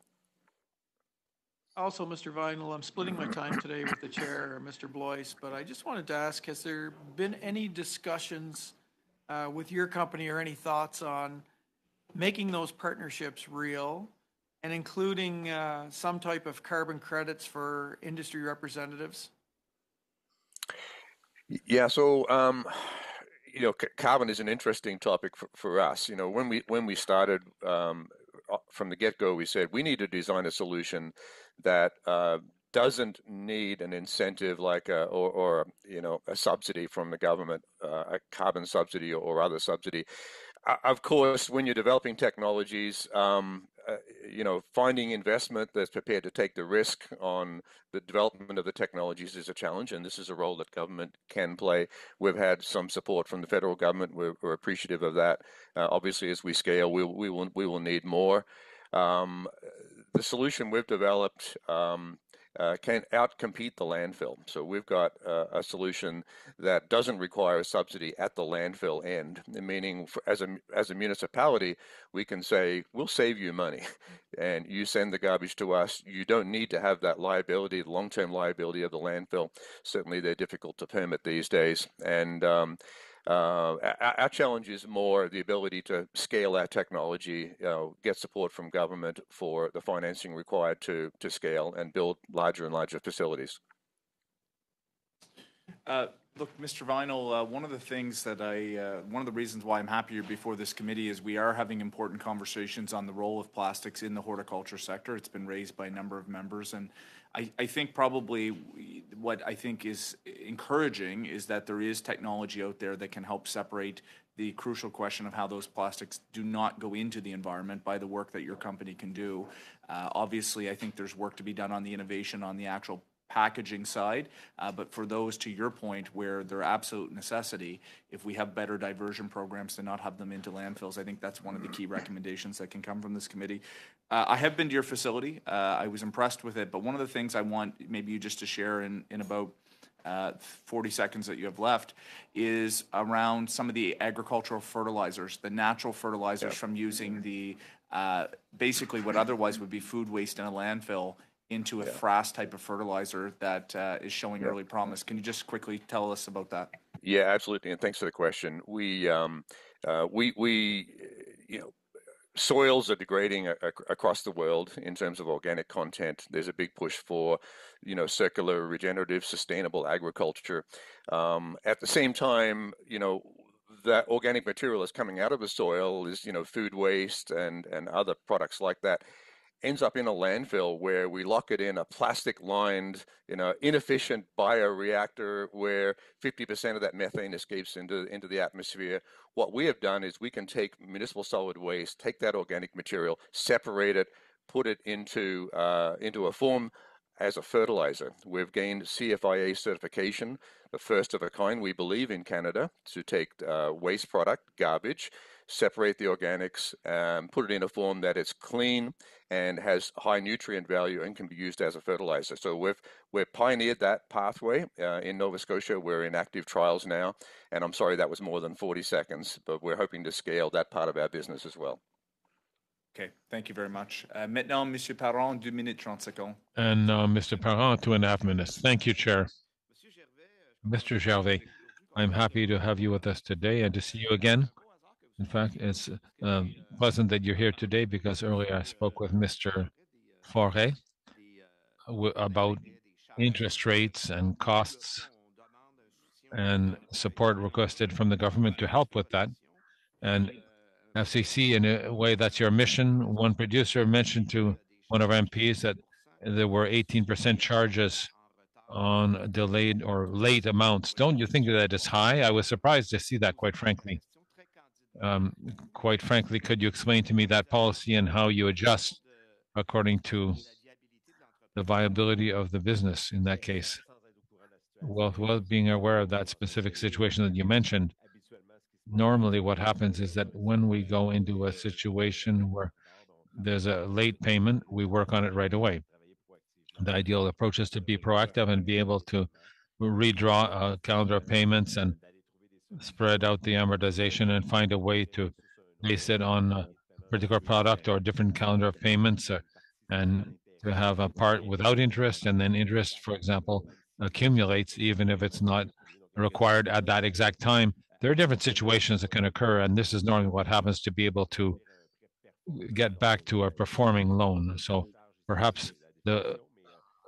Also, Mr. Vinyl, I'm splitting my time today with the chair, Mr. Blois, but I just wanted to ask, has there been any discussions with your company or any thoughts on making those partnerships real and including some type of carbon credits for industry representatives? Yeah, so carbon is an interesting topic for us. When we started from the get-go, we said we need to design a solution that doesn't need an incentive like a subsidy from the government, a carbon subsidy or other subsidy. Of course, when you're developing technologies, finding investment that's prepared to take the risk on the development of the technologies is a challenge, and this is a role that government can play. We've had some support from the federal government. We're appreciative of that. Obviously, as we scale, we will need more. The solution we've developed can outcompete the landfill. So we've got a solution that doesn't require a subsidy at the landfill end, meaning as a municipality, we can say, we'll save you money and you send the garbage to us. You don't need to have that liability, the long-term liability of the landfill. Certainly they're difficult to permit these days. And our challenge is more the ability to scale our technology, get support from government for the financing required to scale and build larger and larger facilities. Look, Mr. Vinyl, one of the things that one of the reasons why I'm happy you're before this committee is we are having important conversations on the role of plastics in the horticulture sector. It's been raised by a number of members, and I think probably what I think is encouraging is that there is technology out there that can help separate the crucial question of how those plastics do not go into the environment by the work that your company can do. Obviously, I think there's work to be done on the innovation on the actual packaging side, but for those, to your point, where they're absolute necessity, if we have better diversion programs to not have them into landfills, I think that's one of the key recommendations that can come from this committee. I have been to your facility. I was impressed with it, but one of the things I want maybe you just to share in about 40 seconds that you have left is around some of the agricultural fertilizers, the natural fertilizers from using the basically what otherwise would be food waste in a landfill into a frass type of fertilizer that is showing early promise. Can you just quickly tell us about that? Yeah, absolutely, and thanks for the question. We soils are degrading across the world in terms of organic content. There's a big push for, circular, regenerative, sustainable agriculture. At the same time, that organic material is coming out of the soil is, food waste and other products like that, ends up in a landfill where we lock it in a plastic-lined, inefficient bioreactor where 50% of that methane escapes into the atmosphere. What we have done is we can take municipal solid waste, take that organic material, separate it, put it into a form as a fertilizer. We've gained CFIA certification, the first of a kind, we believe, in Canada, to take waste product, garbage, separate the organics, put it in a form that is clean and has high nutrient value and can be used as a fertilizer. So we've pioneered that pathway in Nova Scotia. We're in active trials now, and I'm sorry that was more than 40 seconds, but we're hoping to scale that part of our business as well. Okay, thank you very much. Maintenant, Monsieur Parent, 2 minutes 30 secondes. And Mr. Parent, 2.5 minutes. Thank you, Chair. Mr. Gervais, I'm happy to have you with us today and to see you again. In fact, it's pleasant that you're here today because earlier I spoke with Mr. Forêt about interest rates and costs and support requested from the government to help with that. And FCC, in a way, that's your mission. One producer mentioned to one of our MPs that there were 18% charges on delayed or late amounts. Don't you think that is high? I was surprised to see that, quite frankly. Quite frankly, could you explain to me that policy and how you adjust according to the viability of the business in that case? Well, being aware of that specific situation that you mentioned, normally what happens is that when we go into a situation where there's a late payment, we work on it right away. The ideal approach is to be proactive and be able to redraw a calendar of payments and spread out the amortization and find a way to base it on a particular product or a different calendar of payments, and to have a part without interest, and then interest, for example, accumulates even if it's not required at that exact time. There are different situations that can occur, and this is normally what happens to be able to get back to a performing loan. So perhaps the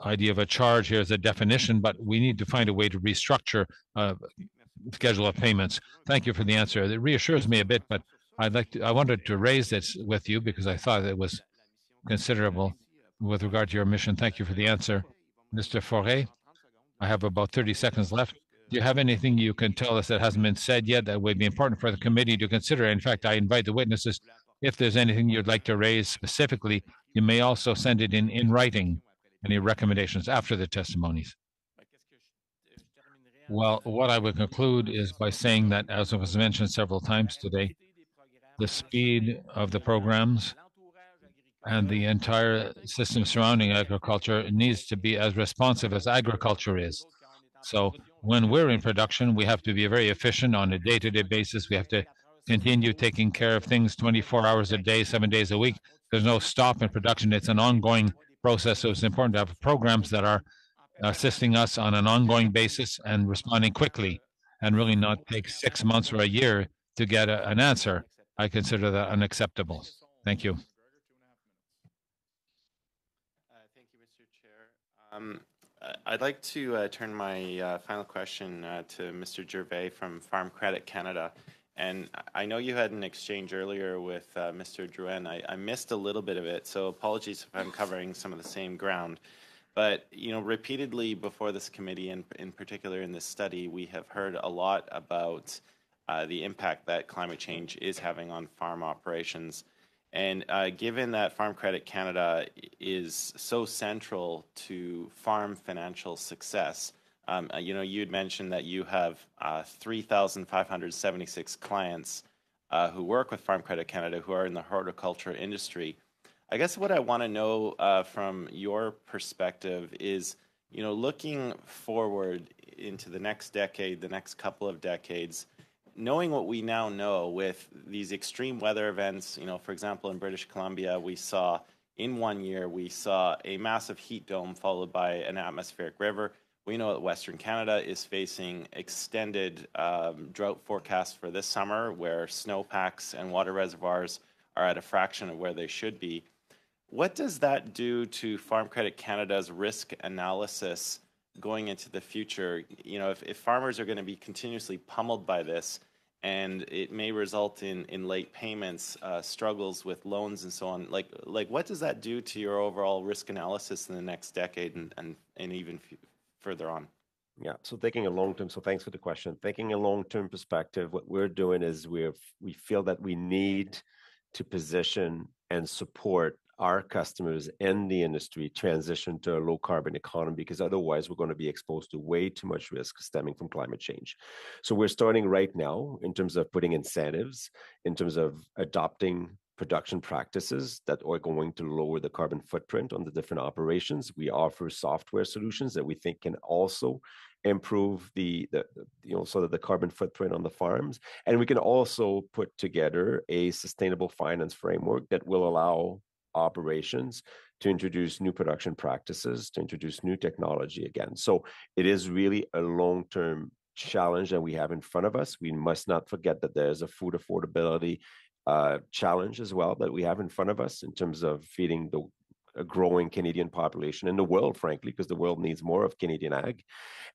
idea of a charge here is a definition, but we need to find a way to restructure schedule of payments. Thank you for the answer. It reassures me a bit, but I wanted to raise this with you because I thought it was considerable with regard to your mission. Thank you for the answer. Mr. Forêt, I have about 30 seconds left. Do you have anything you can tell us that hasn't been said yet that would be important for the committee to consider? In fact, I invite the witnesses, if there's anything you'd like to raise specifically, you may also send it in writing, any recommendations after the testimonies. Well, what I would conclude is by saying that, as was mentioned several times today, the speed of the programs and the entire system surrounding agriculture needs to be as responsive as agriculture is. So when we're in production, we have to be very efficient on a day-to-day basis. We have to continue taking care of things 24 hours a day, 7 days a week. There's no stop in production. It's an ongoing process. So it's important to have programs that are assisting us on an ongoing basis and responding quickly, and really not take 6 months or a year to get an answer. I consider that unacceptable. Thank you. Thank you, Mr. Chair. I'd like to turn my final question to Mr. Gervais from Farm Credit Canada. And I know you had an exchange earlier with Mr. Drouin. I missed a little bit of it, so apologies if I'm covering some of the same ground. But, repeatedly before this committee, and in particular in this study, we have heard a lot about the impact that climate change is having on farm operations. And given that Farm Credit Canada is so central to farm financial success, you'd mentioned that you have 3,576 clients who work with Farm Credit Canada who are in the horticulture industry. I guess what I want to know from your perspective is, looking forward into the next decade, the next couple of decades, knowing what we now know with these extreme weather events, for example, in British Columbia, in 1 year, we saw a massive heat dome followed by an atmospheric river. We know that Western Canada is facing extended drought forecasts for this summer, where snowpacks and water reservoirs are at a fraction of where they should be. What does that do to Farm Credit Canada's risk analysis going into the future? If farmers are going to be continuously pummeled by this, and it may result in late payments, struggles with loans, and so on, like what does that do to your overall risk analysis in the next decade and even further on? Yeah, so thanks for the question. Taking a long-term perspective, what we're doing is we feel that we need to position and support our customers and the industry transition to a low carbon economy, because otherwise we're going to be exposed to way too much risk stemming from climate change. So we're starting right now in terms of putting incentives, in terms of adopting production practices that are going to lower the carbon footprint on the different operations. We offer software solutions that we think can also improve the carbon footprint on the farms. And we can also put together a sustainable finance framework that will allow operations to introduce new production practices, to introduce new technology again. So it is really a long-term challenge that we have in front of us. We must not forget that there's a food affordability challenge as well that we have in front of us in terms of feeding a growing Canadian population and the world, frankly, because the world needs more of Canadian ag.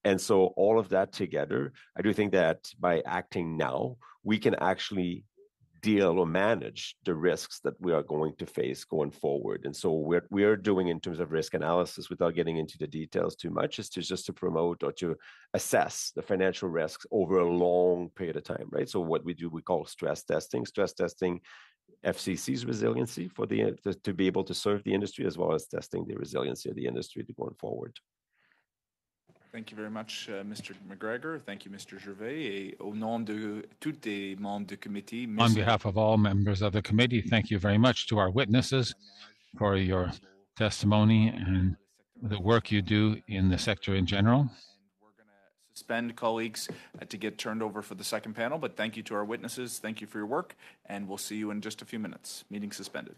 And so all of that together, I do think that by acting now, we can actually deal or manage the risks that we are going to face going forward. And so what we are doing in terms of risk analysis, without getting into the details too much, is just to promote or to assess the financial risks over a long period of time, right? So what we do, we call stress testing FCC's resiliency to be able to serve the industry, as well as testing the resiliency of the industry going forward. Thank you very much, Mr. McGregor. Thank you, Mr. Gervais. Et au nom de tous les membres du comité, on behalf of all members of the committee, thank you very much to our witnesses for your testimony and the work you do in the sector in general. And we're going to suspend, colleagues, to get turned over for the second panel. But thank you to our witnesses. Thank you for your work. And we'll see you in just a few minutes. Meeting suspended.